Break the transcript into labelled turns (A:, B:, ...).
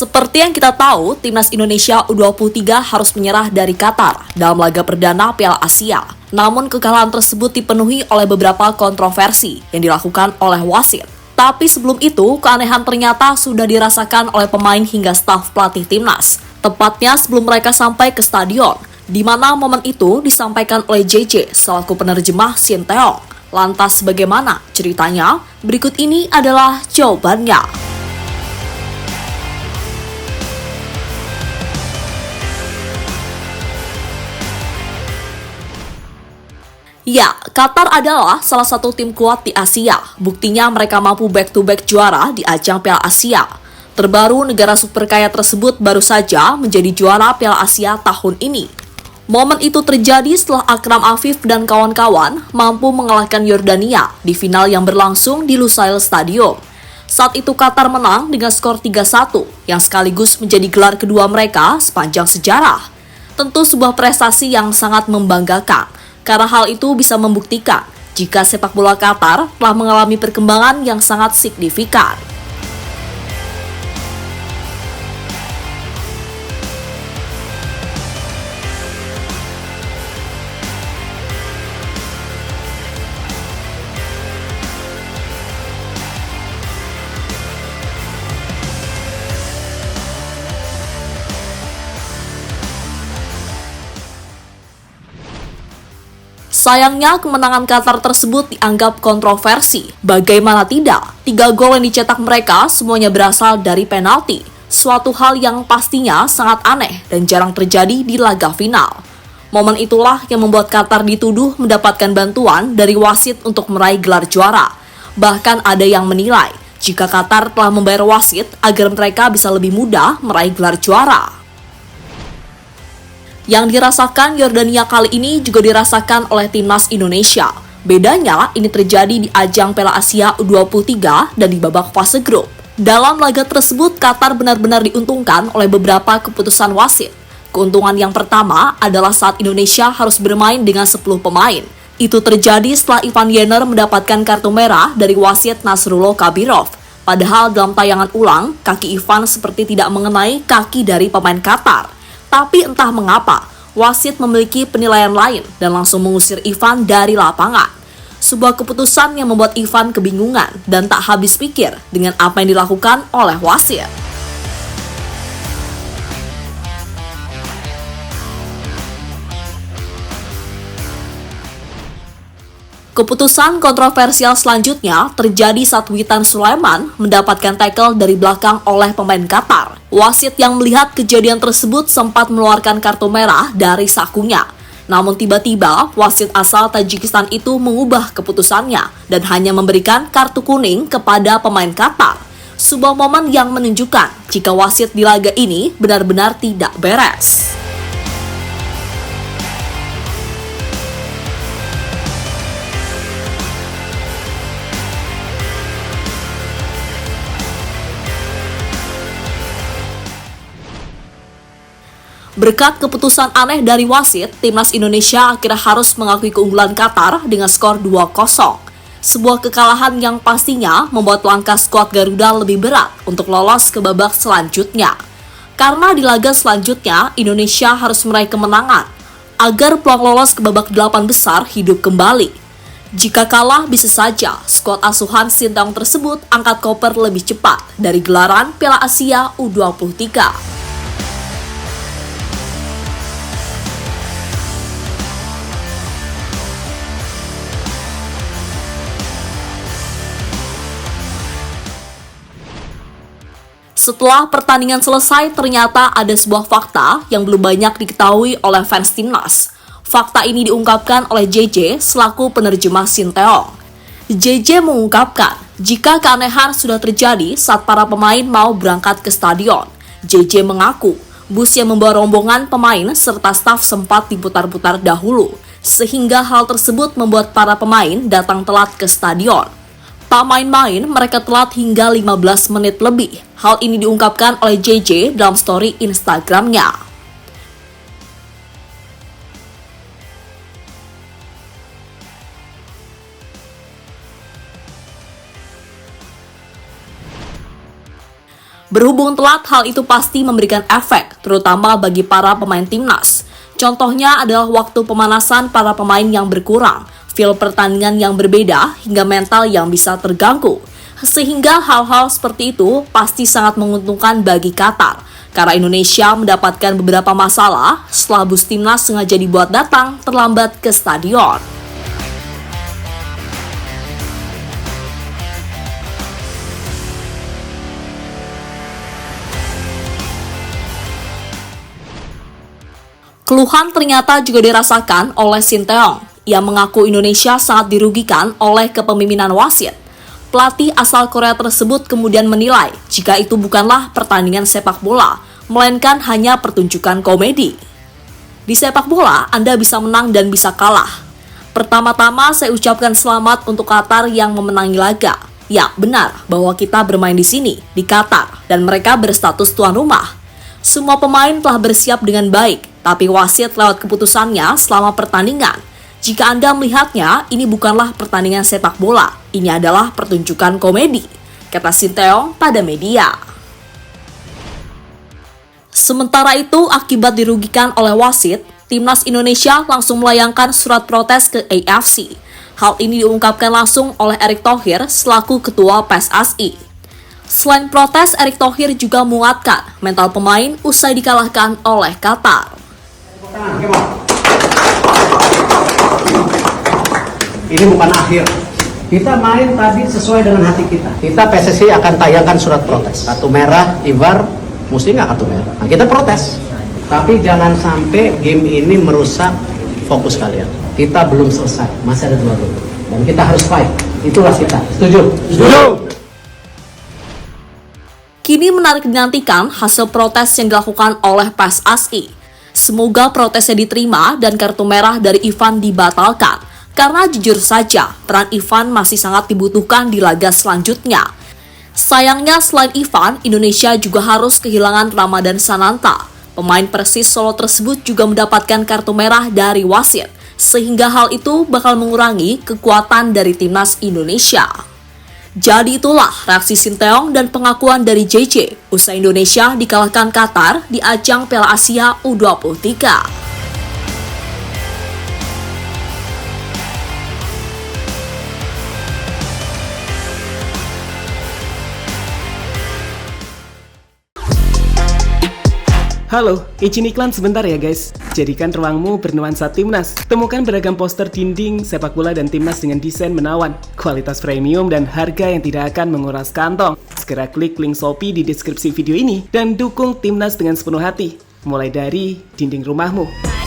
A: Seperti yang kita tahu, timnas Indonesia U23 harus menyerah dari Qatar dalam laga perdana Piala Asia. Namun kekalahan tersebut dipenuhi oleh beberapa kontroversi yang dilakukan oleh wasit. Tapi sebelum itu, keanehan ternyata sudah dirasakan oleh pemain hingga staf pelatih timnas. Tepatnya sebelum mereka sampai ke stadion, di mana momen itu disampaikan oleh JJ selaku penerjemah Shin Tae-yong. Lantas bagaimana ceritanya? Berikut ini adalah jawabannya. Ya, Qatar adalah salah satu tim kuat di Asia. Buktinya mereka mampu back-to-back juara di ajang Piala Asia. Terbaru, negara super kaya tersebut baru saja menjadi juara Piala Asia tahun ini. Momen itu terjadi setelah Akram Afif dan kawan-kawan mampu mengalahkan Yordania di final yang berlangsung di Lusail Stadium. Saat itu Qatar menang dengan skor 3-1 yang sekaligus menjadi gelar kedua mereka sepanjang sejarah. Tentu sebuah prestasi yang sangat membanggakan. Karena hal itu bisa membuktikan jika sepak bola Qatar telah mengalami perkembangan yang sangat signifikan. Sayangnya, kemenangan Qatar tersebut dianggap kontroversi. Bagaimana tidak? 3 gol yang dicetak mereka semuanya berasal dari penalti. Suatu hal yang pastinya sangat aneh dan jarang terjadi di laga final. Momen itulah yang membuat Qatar dituduh mendapatkan bantuan dari wasit untuk meraih gelar juara. Bahkan ada yang menilai jika Qatar telah membayar wasit agar mereka bisa lebih mudah meraih gelar juara. Yang dirasakan Yordania kali ini juga dirasakan oleh timnas Indonesia. Bedanya, ini terjadi di ajang Piala Asia U23 dan di babak fase grup. Dalam laga tersebut, Qatar benar-benar diuntungkan oleh beberapa keputusan wasit. Keuntungan yang pertama adalah saat Indonesia harus bermain dengan 10 pemain. Itu terjadi setelah Ivan Yener mendapatkan kartu merah dari wasit Nasrullah Kabirov. Padahal dalam tayangan ulang, kaki Ivan seperti tidak mengenai kaki dari pemain Qatar. Tapi entah mengapa, wasit memiliki penilaian lain dan langsung mengusir Ivan dari lapangan. Sebuah keputusan yang membuat Ivan kebingungan dan tak habis pikir dengan apa yang dilakukan oleh wasit. Keputusan kontroversial selanjutnya terjadi saat Witan Sulaiman mendapatkan tackle dari belakang oleh pemain Qatar. Wasit yang melihat kejadian tersebut sempat mengeluarkan kartu merah dari sakunya. Namun tiba-tiba wasit asal Tajikistan itu mengubah keputusannya dan hanya memberikan kartu kuning kepada pemain Qatar. Sebuah momen yang menunjukkan jika wasit di laga ini benar-benar tidak beres. Berkat keputusan aneh dari wasit, timnas Indonesia akhirnya harus mengakui keunggulan Qatar dengan skor 2-0. Sebuah kekalahan yang pastinya membuat langkah skuad Garuda lebih berat untuk lolos ke babak selanjutnya. Karena di laga selanjutnya, Indonesia harus meraih kemenangan agar peluang lolos ke babak 8 besar hidup kembali. Jika kalah, bisa saja skuad asuhan Shin Tae-yong tersebut angkat koper lebih cepat dari gelaran Piala Asia U23. Setelah pertandingan selesai, ternyata ada sebuah fakta yang belum banyak diketahui oleh fans timnas. Fakta ini diungkapkan oleh JJ selaku penerjemah Shin Tae-yong. JJ mengungkapkan, jika keanehan sudah terjadi saat para pemain mau berangkat ke stadion. JJ mengaku, bus yang membawa rombongan pemain serta staf sempat diputar-putar dahulu, sehingga hal tersebut membuat para pemain datang telat ke stadion. Tak main-main, mereka telat hingga 15 menit lebih. Hal ini diungkapkan oleh JJ dalam story Instagramnya. Berhubung telat, hal itu pasti memberikan efek, terutama bagi para pemain timnas. Contohnya adalah waktu pemanasan para pemain yang berkurang, feel pertandingan yang berbeda, hingga mental yang bisa terganggu. Sehingga hal-hal seperti itu pasti sangat menguntungkan bagi Qatar, karena Indonesia mendapatkan beberapa masalah setelah bus timnas sengaja dibuat datang terlambat ke stadion. Keluhan ternyata juga dirasakan oleh Sinteyong. Ia mengaku Indonesia sangat dirugikan oleh kepemimpinan wasit. Pelatih asal Korea tersebut kemudian menilai jika itu bukanlah pertandingan sepak bola, melainkan hanya pertunjukan komedi. Di sepak bola, Anda bisa menang dan bisa kalah. Pertama-tama saya ucapkan selamat untuk Qatar yang memenangi laga. Ya, benar bahwa kita bermain di sini, di Qatar, dan mereka berstatus tuan rumah. Semua pemain telah bersiap dengan baik, tapi wasit lewat keputusannya selama pertandingan. Jika Anda melihatnya, ini bukanlah pertandingan sepak bola, ini adalah pertunjukan komedi, kata Sinteyong pada media. Sementara itu, akibat dirugikan oleh wasit, timnas Indonesia langsung melayangkan surat protes ke AFC. Hal ini diungkapkan langsung oleh Erick Thohir selaku ketua PSSI. Selain protes, Erick Thohir juga menguatkan mental pemain usai dikalahkan oleh Qatar.
B: Ini bukan akhir. Kita main tadi sesuai dengan hati kita. Kita PSSI akan tayangkan surat protes. Kartu merah, IVAR, mesti nggak kartu merah. Nah, kita protes. Tapi jangan sampai game ini merusak fokus kalian. Kita belum selesai, masih ada 2 gol. Dan kita harus fight. Itulah kita. Setuju? Setuju!
A: Kini menarik dinantikan hasil protes yang dilakukan oleh PSSI. Semoga protesnya diterima dan kartu merah dari Ivan dibatalkan. Karena jujur saja, peran Ivan masih sangat dibutuhkan di laga selanjutnya. Sayangnya selain Ivan, Indonesia juga harus kehilangan Ramadan Sananta. Pemain Persis Solo tersebut juga mendapatkan kartu merah dari wasit, sehingga hal itu bakal mengurangi kekuatan dari timnas Indonesia. Jadi itulah reaksi Sinteyong dan pengakuan dari JJ usai Indonesia dikalahkan Qatar di ajang Piala Asia U23.
C: Halo, izin iklan sebentar ya guys. Jadikan ruangmu bernuansa timnas. Temukan beragam poster dinding, sepak bola dan timnas dengan desain menawan, kualitas premium dan harga yang tidak akan menguras kantong. Segera klik link Shopee di deskripsi video ini dan dukung timnas dengan sepenuh hati. Mulai dari dinding rumahmu.